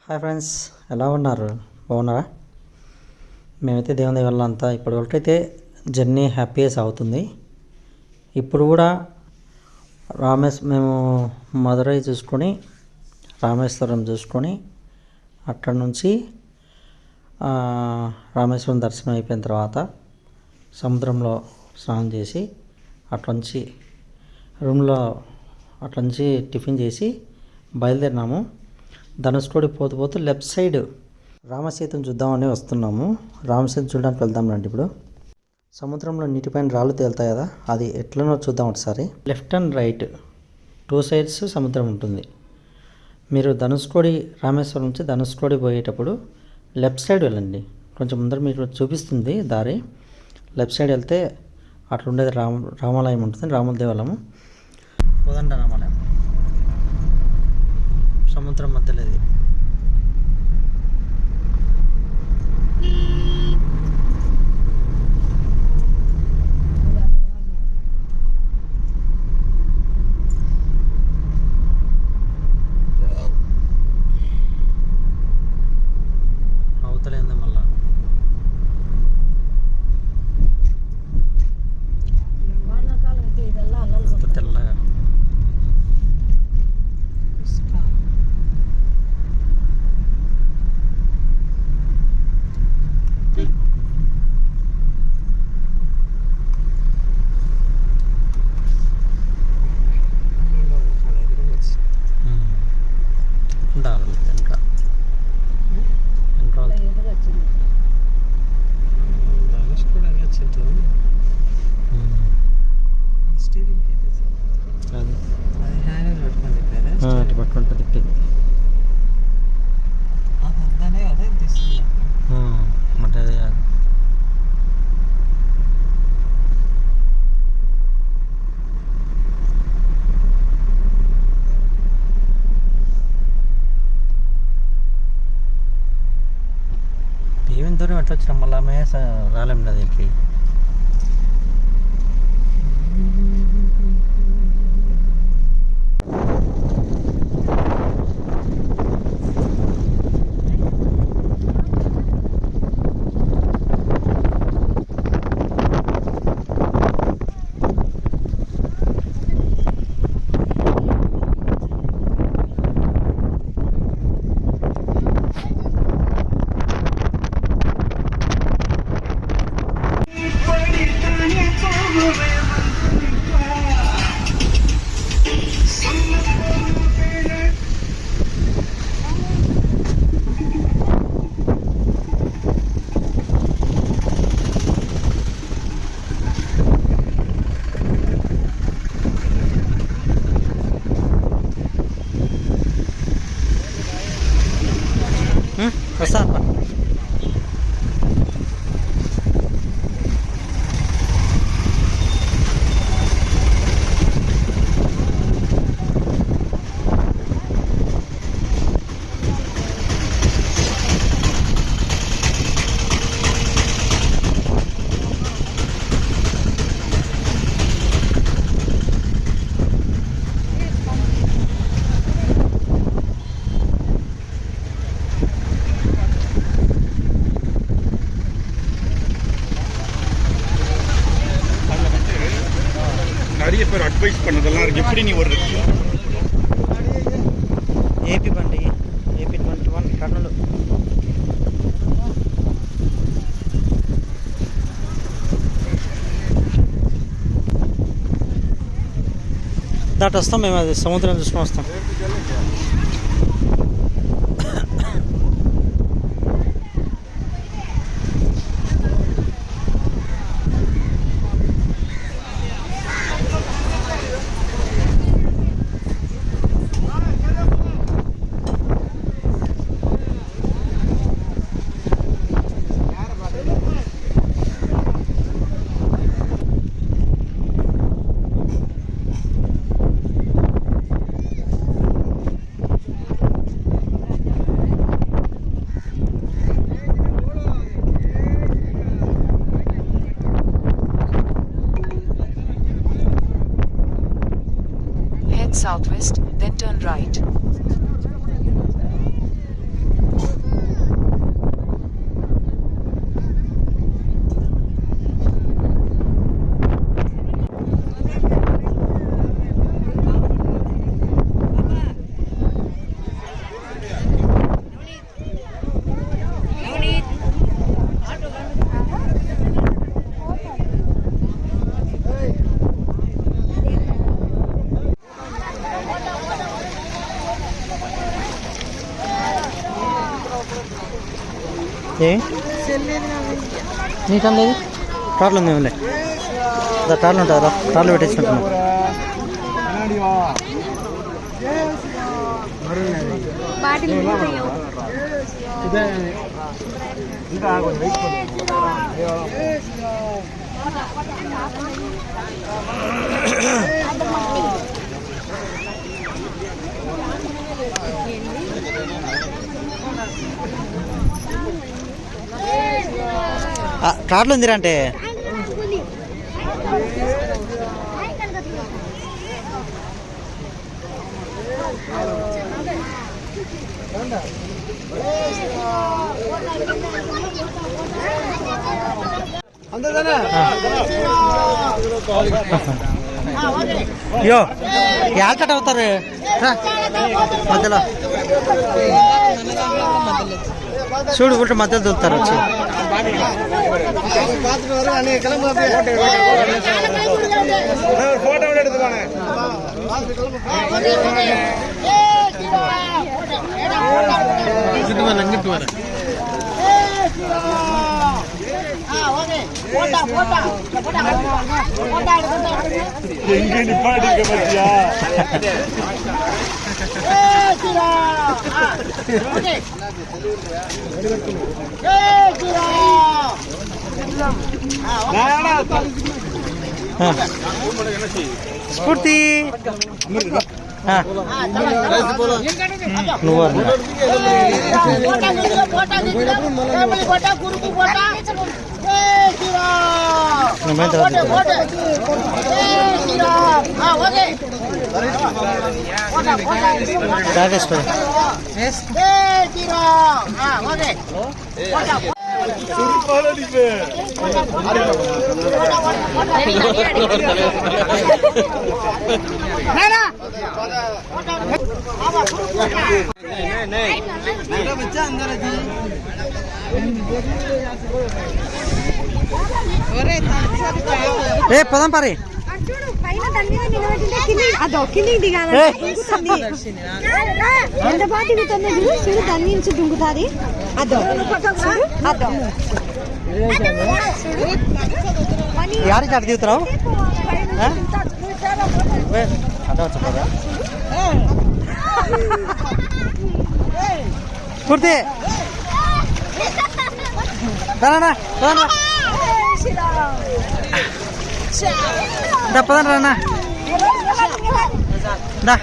Hi friends, ఎలా ఉన్నారు? బాగున్నారా? మేమైతే దేవుని దయ వల్ల అంతా ఇప్పటివరకైతే జర్నీ హ్యాపీగా సాగుతుంది. ఇప్పుడు కూడా మేము మదురై చూసుకొని రామేశ్వరం చూసుకొని అక్కడ నుంచి రామేశ్వరం దర్శనం అయిపోయిన తర్వాత సముద్రంలో స్నానం చేసి అట్నుంచి రూమ్లో అట్నుంచి టిఫిన్ చేసి బయలుదేరినాము. ధనుష్కోడి పోతూ లెఫ్ట్ సైడ్ రామసేతుని చూద్దామని వస్తున్నాము. రామసేతు చూడడానికి వెళ్దాం రండి. ఇప్పుడు సముద్రంలో నీటిపైన రాళ్ళు తేలుతాయి కదా, అది ఎట్లనో చూద్దాం ఒకసారి. లెఫ్ట్ అండ్ రైట్ 2 సైడ్స్ సముద్రం ఉంటుంది. మీరు ధనుష్కోడి రామేశ్వరం నుంచి ధనుష్కోడి పోయేటప్పుడు లెఫ్ట్ సైడ్ వెళ్ళండి. కొంచెం ముందర మీకు చూపిస్తుంది దారి. లెఫ్ట్ సైడ్ వెళ్తే అట్లా ఉండేది రామాలయం ఉంటుంది, రాముల దేవాలయము. కోదండ రామాలయం సముద్రం మధ్యలో ఇది. అవతలేంది మళ్ళా తెల్లగా పట్టుకుంటుంది తిప్పేది. అంటే అది ఏమేమి దూరం ఎట్లా వచ్చినాం, మళ్ళీ ఆమె రాలేం కదా దీనికి. వస్తా நிறைய பேர் அட்வைஸ் பண்ணதெல்லாம் இருக்கு. எப்படி நீ ஒரு ఏపీ బండి ఏపీ 21 కర్నూలు. దాటి వస్తాం మేము, అది సముద్రం చూసుకొని వస్తాం. ఏ నీకం లేదు టార్లు ఉంది ఏమిలే టార్లు ఉంటుంది కదా టార్లు పెట్టించుకుంటున్నాం కార్లు ఉందిరా అంటే అయ్యో యాల్కట్ అవుతారు మధ్యలో చూడు కూడా మధ్యలో దొరుకుతారు వచ్చి ఫోటో எங்கே பாடுங்க பத்தியா స్ఫూర్తి నువ్వు ఏ పదం పారి అదో కిందికి దిగాలి ఎంత పాటు దిగుతుంది చూడు దాని నుంచి దుంకుతుంది అదో అదో యారి చాటు దిగుతున్నావు పూర్తి పదనా రా